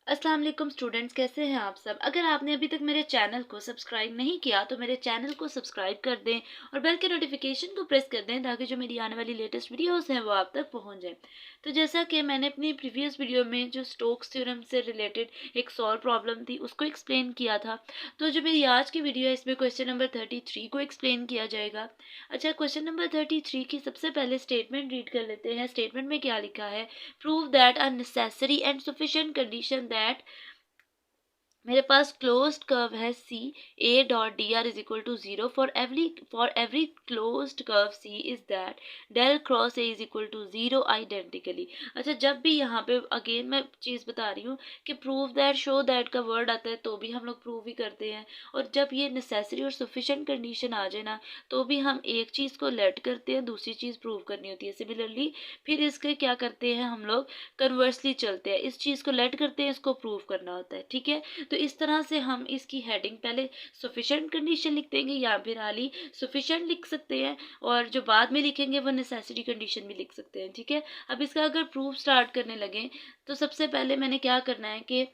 अस्सलाम वालेकुम स्टूडेंट्स, कैसे हैं आप सब। अगर आपने अभी तक मेरे चैनल को सब्सक्राइब नहीं किया तो मेरे चैनल को सब्सक्राइब कर दें और बेल के नोटिफिकेशन को प्रेस कर दें ताकि जो मेरी आने वाली लेटेस्ट वीडियोस हैं वो आप तक पहुंच जाए। तो जैसा कि मैंने अपनी प्रीवियस वीडियो में जो स्टोक्स थ्योरम से रिलेटेड एक सॉल्व प्रॉब्लम थी उसको एक्सप्लेन किया था, तो जो मेरी आज की वीडियो है इसमें क्वेश्चन नंबर 33 को एक्सप्लेन किया जाएगा। अच्छा, क्वेश्चन नंबर 33 की सबसे पहले स्टेटमेंट रीड कर लेते हैं। स्टेटमेंट में क्या लिखा है? Prove that a necessary and sufficient condition that मेरे पास क्लोज्ड कर्व है C, A dot D R is equal to zero for every closed curve C is that del cross A is equal to zero identically. अच्छा, जब भी यहाँ पे again मैं चीज़ बता रही हूँ कि प्रूव दैट शो दैट का वर्ड आता है तो भी हम लोग प्रूव ही करते हैं, और जब ये नेसेसरी और सफिशिएंट कंडीशन आ जाए ना तो भी हम एक चीज़ को लेट करते हैं, दूसरी चीज़ प्रूव करनी होती है। सिमिलरली फिर इसके क्या करते हैं हम लोग, कन्वर्सली चलते हैं, इस चीज़ को लेट करते हैं, इसको प्रूव करना होता है। ठीक है, तो इस तरह से हम इसकी हेडिंग पहले सफिशिएंट कंडीशन लिख देंगे या फिर हाली सफिशिएंट लिख सकते हैं, और जो बाद में लिखेंगे वो नेसेसिटी कंडीशन भी लिख सकते हैं। ठीक है, अब इसका अगर प्रूफ स्टार्ट करने लगे तो सबसे पहले मैंने क्या करना है कि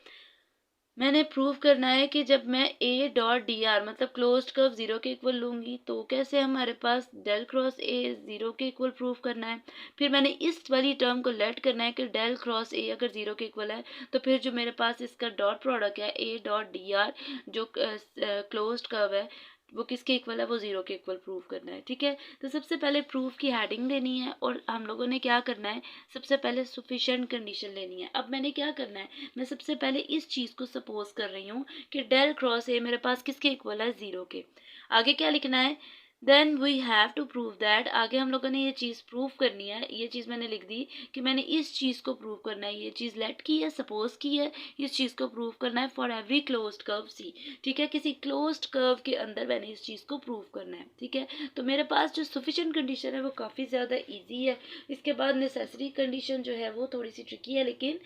मैंने प्रूव करना है कि जब मैं ए डॉट डी आर मतलब क्लोज्ड कर्व जीरो के इक्वल लूंगी तो कैसे हमारे पास डेल क्रॉस ए जीरो के इक्वल प्रूव करना है। फिर मैंने इस वाली टर्म को लेट करना है कि डेल क्रॉस ए अगर जीरो के इक्वल है तो फिर जो मेरे पास इसका डॉट प्रोडक्ट है ए डॉट डी आर जो क्लोज्ड कर्व है वो किसके इक्वल है, वो जीरो के इक्वल प्रूव करना है। ठीक है, तो सबसे पहले प्रूफ की हेडिंग देनी है और हम लोगों ने क्या करना है, सबसे पहले सफिशिएंट कंडीशन लेनी है। अब मैंने क्या करना है, मैं सबसे पहले इस चीज़ को सपोज कर रही हूँ कि डेल क्रॉस ए मेरे पास किसके इक्वल है, जीरो के। आगे क्या लिखना है, then we have to prove that, आगे हम लोगों ने ये चीज़ प्रूव करनी है। ये चीज़ मैंने लिख दी कि मैंने इस चीज़ को प्रूव करना है, ये चीज़ लेट की है, सपोज की है, इस चीज़ को प्रूव करना है फॉर एवरी क्लोज्ड कर्व सी। ठीक है, किसी क्लोज्ड कर्व के अंदर मैंने इस चीज़ को प्रूव करना है। ठीक है, तो मेरे पास जो सफिशिएंट कंडीशन है वो काफ़ी ज़्यादा ईजी है। इसके बाद नेसेसरी कंडीशन जो है वो थोड़ी सी ट्रिकी है, लेकिन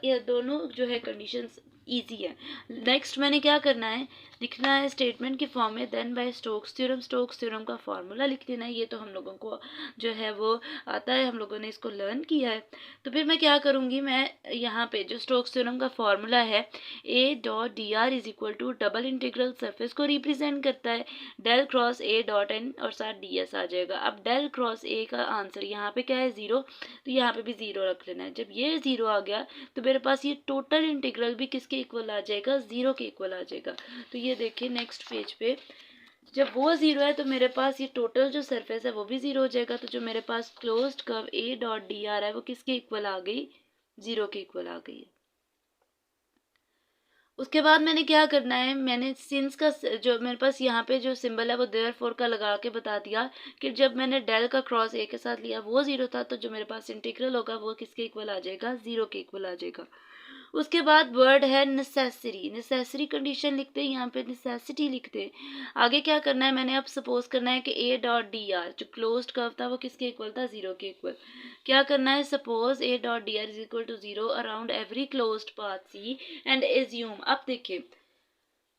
ये दोनों जो है कंडीशंस ईजी है। नेक्स्ट मैंने क्या करना है, लिखना है स्टेटमेंट की फॉर्म में देन बाय स्टोक्स थ्योरम का फार्मूला लिख देना है। ये तो हम लोगों को जो है वो आता है, हम लोगों ने इसको लर्न किया है। तो फिर मैं क्या करूँगी, मैं यहाँ पे जो स्टोक्स थ्योरम का फार्मूला है A dot D R is equal to double integral surface को रिप्रेजेंट करता है del cross A dot N और साथ डी एस आ जाएगा। अब डेल क्रॉस ए का आंसर यहाँ पे क्या है, जीरो, तो यहाँ पे भी जीरो रख लेना है। जब ये जीरो आ गया तो मेरे पास ये टोटल इंटीग्रल भी किसके इक्वल आ जाएगा, जीरो के इक्वल आ जाएगा। तो ये देखिए नेक्स्ट पेज पे जब वो जीरो है तो मेरे पास ये टोटल जो सरफेस है वो भी जीरो हो जाएगा। तो जो मेरे पास closed curve A dot D R है वो किसके इक्वल आ गई, जीरो के इक्वल आ गई है। उसके बाद मैंने क्या करना है, मैंने सिंस का जो मेरे पास यहाँ पे जो सिंबल है वो देयरफॉर का लगा के बता दिया कि जब मैंने डेल का क्रॉस ए के साथ लिया वो जीरो था, तो जो मेरे पास इंटीग्रल होगा वो किसके इक्वल आ जाएगा, जीरो के इक्वल आ जाएगा। उसके बाद वर्ड है नेसेसरी, नेसेसरी कंडीशन लिखते हैं, यहाँ पे नेसेसिटी लिखते हैं। आगे क्या करना है, मैंने अब सपोज करना है कि ए डॉट डी आर जो क्लोज्ड कर्व था वो किसके इक्वल था, जीरो के इक्वल। क्या करना है, suppose A dot D R is equal to zero around every closed path C and assume. अब देखिए,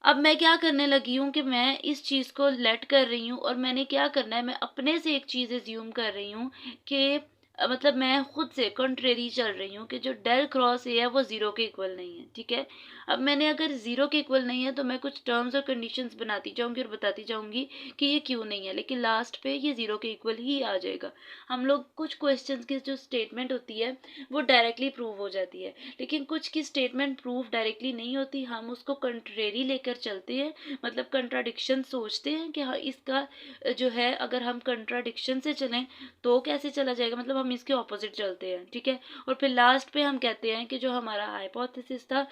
अब मैं क्या करने लगी हूँ कि मैं इस चीज़ को लेट कर रही हूँ और मैंने क्या करना है, मैं अपने से एक चीज़ एज्यूम कर रही हूँ कि मतलब मैं खुद से कंट्रेरी चल रही हूँ कि जो डेल क्रॉस ए है वो जीरो के इक्वल नहीं है। ठीक है, अब मैंने अगर जीरो के इक्वल नहीं है तो मैं कुछ टर्म्स और कंडीशंस बनाती जाऊंगी और बताती जाऊंगी कि ये क्यों नहीं है, लेकिन लास्ट पे ये जीरो के इक्वल ही आ जाएगा। हम लोग कुछ क्वेश्चंस की जो स्टेटमेंट होती है वो डायरेक्टली प्रूव हो जाती है, लेकिन कुछ की स्टेटमेंट प्रूव डायरेक्टली नहीं होती, हम उसको कंट्रेरी लेकर चलते हैं, मतलब कंट्राडिक्शन सोचते हैं कि हाँ इसका जो है अगर हम कंट्राडिक्शन से चलें तो कैसे चला जाएगा, मतलब हम इसके ऑपोजिट चलते हैं। ठीक है, और फिर लास्ट पे हम कहते हैं कि जो हमारा हाइपोथेसिस था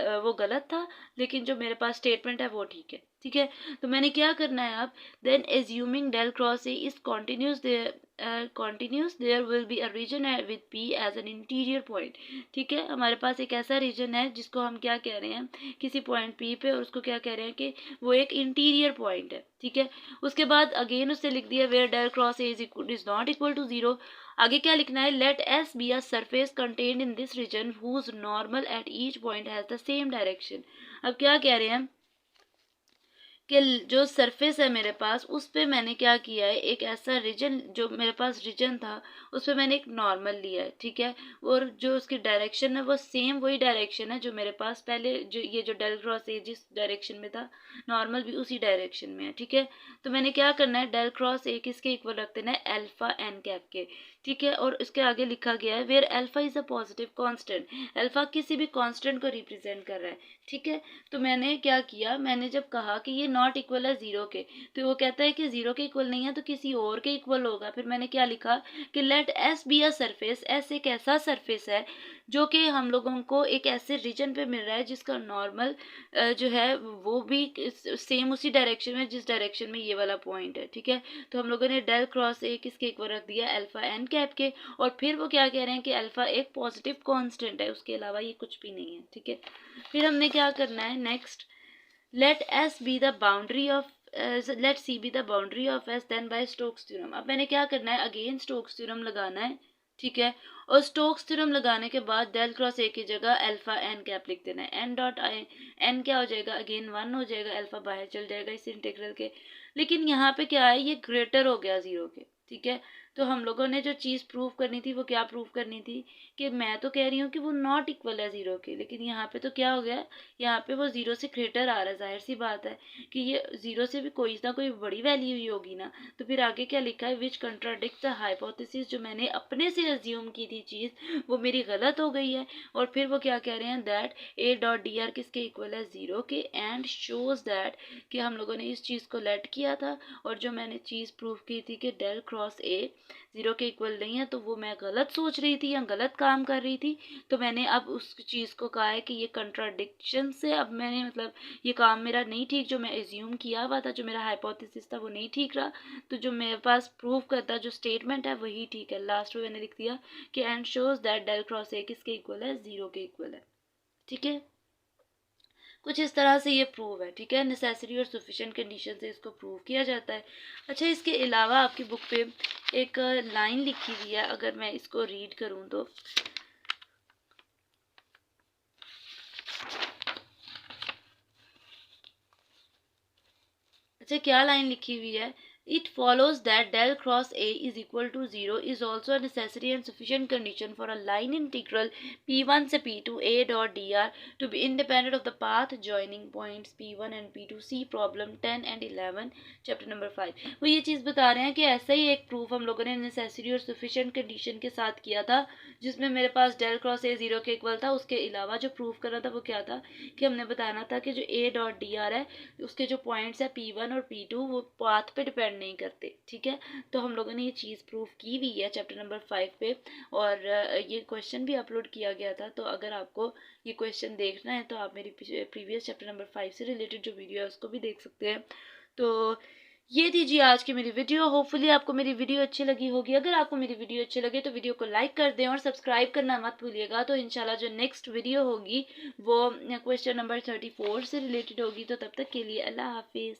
वो गलत था, लेकिन जो मेरे पास स्टेटमेंट है वो ठीक है। ठीक है, तो मैंने क्या करना है अब, then assuming del cross A is continuous there will be a region with P as an interior point. ठीक है, हमारे पास एक ऐसा रीजन है जिसको हम क्या कह रहे हैं, किसी पॉइंट पी पे, और उसको क्या कह रहे हैं कि वो एक इंटीरियर पॉइंट है। ठीक है, उसके बाद अगेन उससे लिख दिया where del cross A is not equal to zero. आगे क्या लिखना है, let S be a surface contained in this region whose normal at each point has the same direction. अब क्या कह रहे हैं कि जो सरफेस है मेरे पास उस पे मैंने क्या किया है, एक ऐसा रीजन जो मेरे पास रीजन था उस पे मैंने एक नॉर्मल लिया है, ठीक है। और जो उसकी डायरेक्शन है वो सेम वही डायरेक्शन है जो मेरे पास पहले, जो ये जो डेल क्रॉस ए जिस डायरेक्शन में था, नॉर्मल भी उसी डायरेक्शन में है, ठीक है। तो मैंने क्या करना है, डेल क्रॉस ए किसके इक्वल रख देना है, अल्फा एन कैप के, ठीक है। और इसके आगे लिखा गया है where alpha is a positive constant, alpha किसी भी कांस्टेंट को रिप्रेजेंट कर रहा है, ठीक है। तो मैंने क्या किया, मैंने जब कहा कि ये नॉट इक्वल है जीरो के, तो वो कहता है कि जीरो के इक्वल नहीं है तो किसी और के इक्वल होगा। फिर मैंने क्या लिखा कि let S be a surface, S एक ऐसा सरफेस है जो कि हम लोगों को एक ऐसे रीजन पे मिल रहा है जिसका नॉर्मल जो है वो भी सेम उसी डायरेक्शन में जिस डायरेक्शन में ये वाला पॉइंट है, ठीक है। तो हम लोगों ने डेल क्रॉस ए किसके इक्वल रख दिया, अल्फा एन कैप के। और फिर वो क्या कह रहे हैं कि अल्फा एक पॉजिटिव कांस्टेंट है, उसके अलावा ये कुछ भी नहीं है, ठीक है। फिर हमने क्या करना है next, let S be the boundary of let C be the boundary of S then by Stokes theorem. अब मैंने क्या करना है, अगेन स्टोक्स थ्योरम लगाना है, ठीक है। और स्टोक्स थ्योरम लगाने के बाद डेल क्रॉस ए की जगह अल्फा एन कैप लिख देना है, एन डॉट आई, एन क्या हो जाएगा, अगेन 1 हो जाएगा, अल्फा बाहर चल जाएगा इस इंटीग्रल के। लेकिन यहाँ पे क्या है, ये ग्रेटर हो गया जीरो के, ठीक है। तो हम लोगों ने जो चीज़ प्रूव करनी थी वो क्या प्रूव करनी थी, कि मैं तो कह रही हूँ कि वो नॉट इक्वल है जीरो के, लेकिन यहाँ पे तो क्या हो गया, यहाँ पे वो जीरो से ग्रेटर आ रहा है। जाहिर सी बात है कि ये जीरो से भी कोई ना कोई बड़ी वैल्यू ही होगी ना। तो फिर आगे क्या लिखा है, विच कंट्राडिक्ट द हाइपोथेसिस, जो मैंने अपने से अज्यूम की थी चीज़ वो मेरी गलत हो गई है। और फिर वो क्या कह रहे हैं, that A dot D are किसके इक्वल है, जीरो के, एंड शोज दैट कि हम लोगों ने इस चीज़ को लेट किया था और जो मैंने चीज़ प्रूव की थी कि डेल क्रॉस ए जीरो के इक्वल नहीं है, तो वो मैं गलत सोच रही थी या गलत काम कर रही थी। तो मैंने अब उस चीज़ को कहा है कि ये कंट्राडिक्शन से अब मैंने मतलब ये काम मेरा नहीं ठीक, जो मैं एज्यूम किया हुआ था, जो मेरा हाइपोथेसिस था वो नहीं ठीक रहा। तो जो मेरे पास प्रूफ करता जो स्टेटमेंट है वही ठीक है। लास्ट में मैंने लिख दिया कि and shows that del cross A किसके इक्वल है, जीरो के इक्वल है, ठीक है। कुछ इस तरह से ये प्रूव है, ठीक है। नेसेसरी और सफिशिएंट कंडीशन से इसको प्रूव किया जाता है। अच्छा, इसके अलावा आपकी बुक पे एक लाइन लिखी हुई है, अगर मैं इसको रीड करूँ तो, अच्छा क्या लाइन लिखी हुई है, it follows that del cross A is equal to zero is also necessary and sufficient condition for a line integral P1 से P2 A dot D R to be independent of the path joining points P1 and P2, see problem 10 and 11 chapter number 5। वो ये चीज़ बता रहे हैं कि ऐसा ही एक proof हम लोगों ने नेसेसरी और सफिशिएंट कंडीशन के साथ किया था, जिसमें मेरे पास डेल क्रॉस ए जीरो के इक्वल था। उसके अलावा जो प्रूफ करना था वो क्या था, कि हमने बताना था कि जो ए डॉट डी आर है उसके जो पॉइंट्स है P1 और P2 वो पाथ पे डिपेंड नहीं करते, ठीक है। तो हम लोगों ने ये चीज़ प्रूफ की हुई है चैप्टर नंबर 5 पे, और ये क्वेश्चन भी अपलोड किया गया था। तो अगर आपको ये क्वेश्चन देखना है तो आप मेरी प्रीवियस चैप्टर नंबर 5 से रिलेटेड जो वीडियो है उसको भी देख सकते हैं। तो ये थी जी आज की मेरी वीडियो। होपफुली आपको मेरी वीडियो अच्छी लगी होगी। अगर आपको मेरी वीडियो अच्छी लगे तो वीडियो को लाइक कर दें और सब्सक्राइब करना मत भूलिएगा। तो इंशाल्लाह जो नेक्स्ट वीडियो होगी वो क्वेश्चन नंबर 34 से रिलेटेड होगी। तो तब तक के लिए अल्लाह हाफिज़।